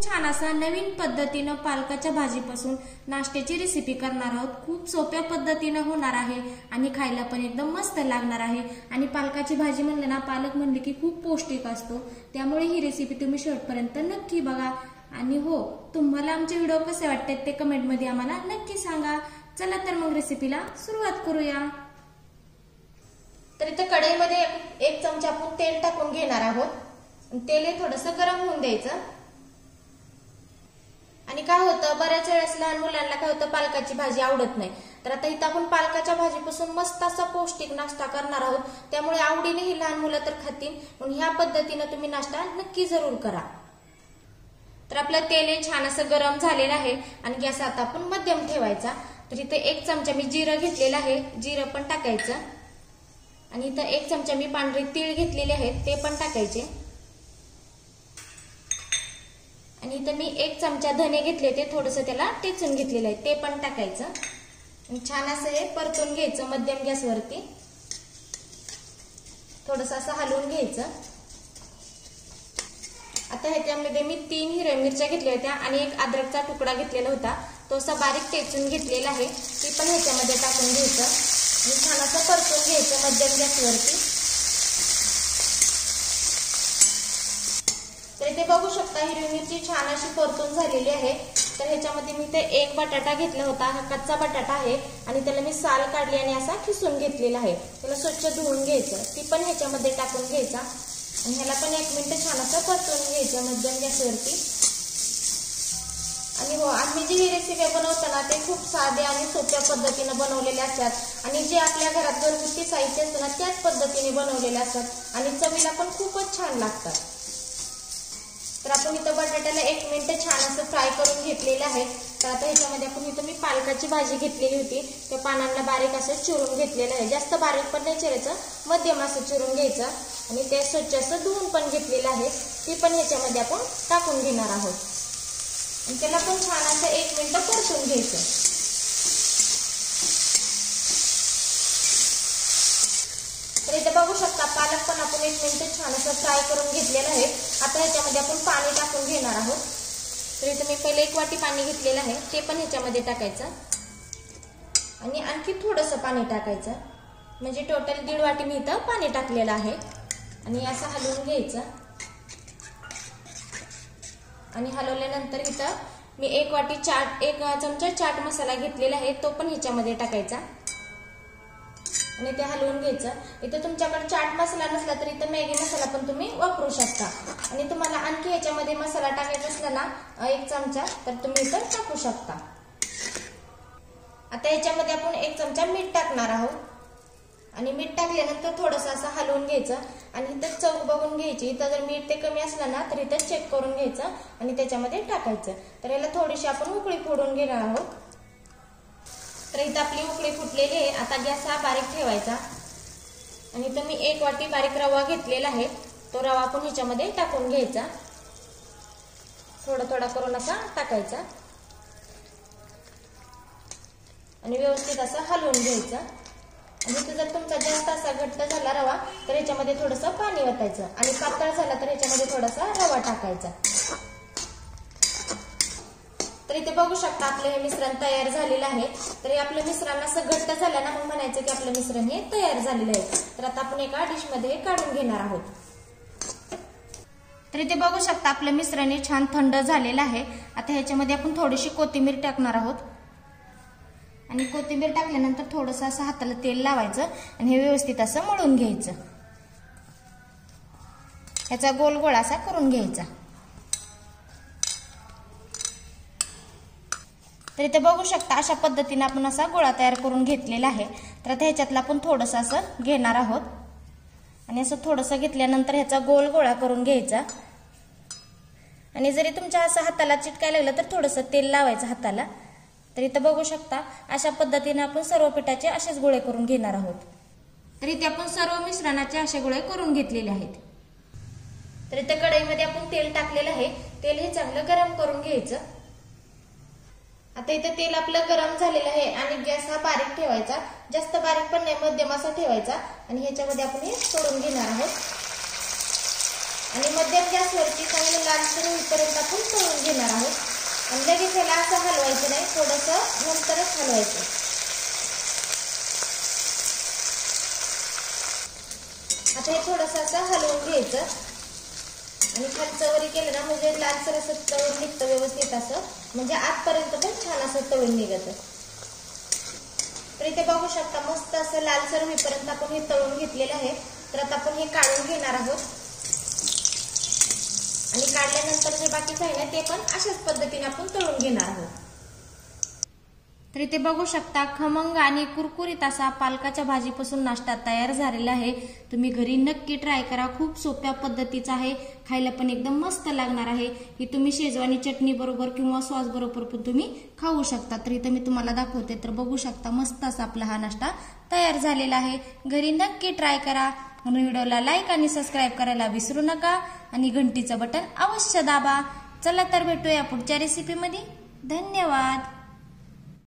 खूप छान असा नवीन पद्धतीने पालकाच्या भाजीपासून नाश्त्याची रेसिपी करणार आहोत। खूप सोप्या पद्धतीने होणार आहे आणि खायला पण एकदम मस्त लागणार आहे। आणि पालकाची भाजी म्हणले ना, पालक म्हणले की खूप पौष्टिक असतो, त्यामुळे ही रेसिपी तुम्ही शेवटपर्यंत नक्की बघा। आणि हो, तुम्हाला आमचे व्हिडिओ कसे वाटतात ते कमेंट मध्ये आम्हाला नक्की सांगा। चला तर मग रेसिपीला सुरुवात करूया। तर इथे कढईमध्ये 1 चमचा आपण तेल टाकून घेणार आहोत। तेल हे थोडंसं गरम होऊन द्यायचं। आणि काय होतं, बऱ्याच वेळेस लहान मुलांना काय होतं, पालकाची भाजी आवडत नाही। तर आता इथं आपण पालकाच्या भाजीपासून मस्त असा पौष्टिक नाश्ता करणार आहोत, त्यामुळे आवडीने ही लहान मुलं तर खातील। म्हणून ह्या पद्धतीने तुम्ही नाश्ता नक्की जरूर करा। तर आपलं तेल हे छान असं गरम झालेलं आहे आणि गॅस आता आपण मध्यम ठेवायचा। तर इथे 1 चमचा मी जिरं घेतलेलं आहे, जिरं पण टाकायचं। आणि इथं 1 चमचा मी पांढरे तीळ घेतलेले आहेत, ते पण टाकायचे। आणि इथं मी 1 चमचा धने घेतले, ते थोडंसं त्याला टेचून घेतलेलं आहे, ते पण टाकायचं। आणि छान असं हे परतून घ्यायचं मध्यम गॅसवरती, थोडंसं असं हलवून घ्यायचं। आता ह्याच्यामध्ये मी 3 हिरव्या मिरच्या घेतल्या होत्या आणि 1 अद्रकचा तुकडा घेतलेला होता, तो असा बारीक टेचून घेतलेला आहे, ते पण ह्याच्यामध्ये टाकून घ्यायचं आणि छान असं परतून घ्यायचं मध्यम गॅसवरती। तर इथे बघू शकता हिरवी मिरची छान अशी परतून झालेली आहे। तर ह्याच्यामध्ये मी इथे 1 बटाटा घेतला होता, हा कच्चा बटाटा आहे आणि त्याला मी साल काढली आणि असा खिसून घेतलेला आहे। त्याला स्वच्छ धुवून घ्यायचं, ती पण ह्याच्यामध्ये टाकून घ्यायचा आणि ह्याला पण 1 मिनिट छान असं परतून घ्यायचं मध्यम गॅसवरती। आणि हो, आम्ही जी रेसिपी बनवताना ते खूप साधे आणि सोप्या पद्धतीने बनवलेले असतात आणि जे आपल्या घरात घरगुती साहित्य असतं ना, त्याच पद्धतीने बनवलेले असतात आणि चवीला पण खूपच छान लागतात। तर आपण इथं बटाट्याला 1 मिनिट छान असं फ्राय करून घेतलेलं आहे। तर आता ह्याच्यामध्ये आपण इथं मी पालकाची भाजी घेतलेली होती, त्या पानांना बारीक असं चिरून घेतलेलं आहे, जास्त बारीक पण नाही चिरायचं, मध्यम असं चिरून घ्यायचं। आणि ते स्वच्छ असं धुवून पण घेतलेलं आहे, ती पण ह्याच्यामध्ये आपण टाकून घेणार आहोत आणि त्याला पण छान असं 1 मिनिट परतून घ्यायचं। तर इथे बघू शकता पालक पण आपण 1 मिनिट छान असं फ्राय करून घेतलेलं आहे। आता ह्याच्यामध्ये आपण पाणी टाकून घेणार आहोत। तर इथे मी पहिले 1 वाटी पाणी घेतलेलं आहे, ते पण ह्याच्यामध्ये टाकायचं आणि आणखी थोडंसं पाणी टाकायचं, म्हणजे टोटल 1.5 वाटी मी इथं पाणी टाकलेलं आहे। आणि असं हलवून घ्यायचं आणि हलवल्यानंतर इथं मी 1 चमचा चाट मसाला घेतलेला आहे, तो पण ह्याच्यामध्ये टाकायचा आणि ते हलवून घ्यायचं। इथं तुमच्याकडे चाट मसाला नसला तर इथं मॅगी मसाला पण तुम्ही वापरू शकता आणि तुम्हाला आणखी ह्याच्यामध्ये मसाला टाकायचा असला ना 1 चमचा, तर तुम्ही इथं टाकू शकता। आता ह्याच्यामध्ये आपण 1 चमचा मीठ टाकणार आहोत आणि मीठ टाकल्यानंतर थोडंसं असं हलवून घ्यायचं आणि इथं चव बघून घ्यायची। इथं जर मीठ ते कमी असलं ना, तर इथं चेक करून घ्यायचं आणि त्याच्यामध्ये टाकायचं। तर याला थोडीशी आपण उकळी फोडून घेणार आहोत। तर इथं आपली उकळी फुटलेली आहे, आता गॅस हा बारीक ठेवायचा आणि इथं मी 1 वाटी बारीक रवा घेतलेला आहे, तो रवा आपण ह्याच्यामध्ये टाकून घ्यायचा, थोडा थोडा करून असा टाकायचा आणि व्यवस्थित असं हलवून घ्यायचं। आणि इथं जर तुमचा जास्त असा घट्ट झाला रवा तर ह्याच्यामध्ये थोडंसं पाणी ओतायचं आणि पातळ झाला तर ह्याच्यामध्ये थोडासा रवा टाकायचा। तर इथे बघू शकता आपलं हे मिश्रण तयार झालेलं आहे। तर आपलं मिश्रण असं घट्ट झालं ना, मग म्हणायचं की आपलं मिश्रण हे तयार झालेलं आहे। तर आता आपण एका डिश मध्ये काढून घेणार आहोत। तर इथे बघू शकता आपलं मिश्रण हे छान थंड झालेलं आहे। आता ह्याच्यामध्ये आपण थोडीशी कोथिंबीर टाकणार आहोत आणि कोथिंबीर टाकल्यानंतर थोडंसं असं हाताला तेल लावायचं आणि हे व्यवस्थित असं मळून घ्यायचं, याचा गोल गोळा असा करून घ्यायचा। तर इथे बघू शकता अशा पद्धतीने आपण असा गोळा तयार करून घेतलेला आहे। तर आता ह्याच्यातला आपण थोडंसं असं घेणार आहोत आणि असं थोडंसं घेतल्यानंतर ह्याचा गोल गोळा करून घ्यायचा आणि जरी तुमच्या असं हाताला चिटकायला लागलं तर थोडंसं तेल लावायचं हाताला। तर इथं बघू शकता अशा पद्धतीने आपण सर्व पिठाचे असेच गोळे करून घेणार आहोत। तर इथे आपण सर्व मिश्रणाचे असे गोळे करून घेतलेले आहेत। तर इथे कढईमध्ये आपण तेल टाकलेलं आहे, तेल हे चांगलं गरम करून घ्यायचं। आता इथे तेल आपलं गरम झालेलं आहे आणि गॅस हा बारीक ठेवायचा, जास्त बारीक पण नाही, मध्यम असा ठेवायचा आणि ह्याच्यामध्ये आपण हे सोडून घेणार आहोत आणि मध्यम गॅसवरती चांगलं लालसर होईपर्यंत आपण तळून घेणार आणि लगेच याला असं हलवायचं नाही, थोडंसं नंतरच हलवायचं. आता हे थोडंसं असं हलवून घ्यायचं आणि खालचं वरी केलं ना म्हणजे लालसर असं तळून निघतं व्यवस्थित असं, म्हणजे आतपर्यंत पण छान असं तळून निघतं. तर इथे बघू शकता मस्त असं लालसर होईपर्यंत आपण हे तळून घेतलेलं आहे. तर आता आपण हे काढून घेणार आहोत आणि काढल्यानंतर जे बाकीचं आहे ना ते पण अशाच पद्धतीने आपण तळून घेणार आहोत. तर इथे बघू शकता खमंग आणि कुरकुरीत असा पालकाच्या भाजीपासून नाश्ता तयार झालेला आहे. तुम्ही घरी नक्की ट्राय करा. खूप सोप्या पद्धतीचा आहे, खायला पण एकदम मस्त लागणार आहे. ही तुम्ही शेजवानी चटणी बरोबर किंवा सॉस बरोबर पण तुम्ही खाऊ शकता. तर इथे मी तुम्हाला दाखवते. तर बघू शकता मस्त असा आपला हा नाश्ता तयार झालेला आहे. घरी नक्की ट्राय करा. म्हणून व्हिडिओला लाईक आणि सबस्क्राईब करायला विसरू नका आणि घंटीचं बटन अवश्य दाबा. चला तर भेटूया पुढच्या रेसिपीमध्ये. धन्यवाद.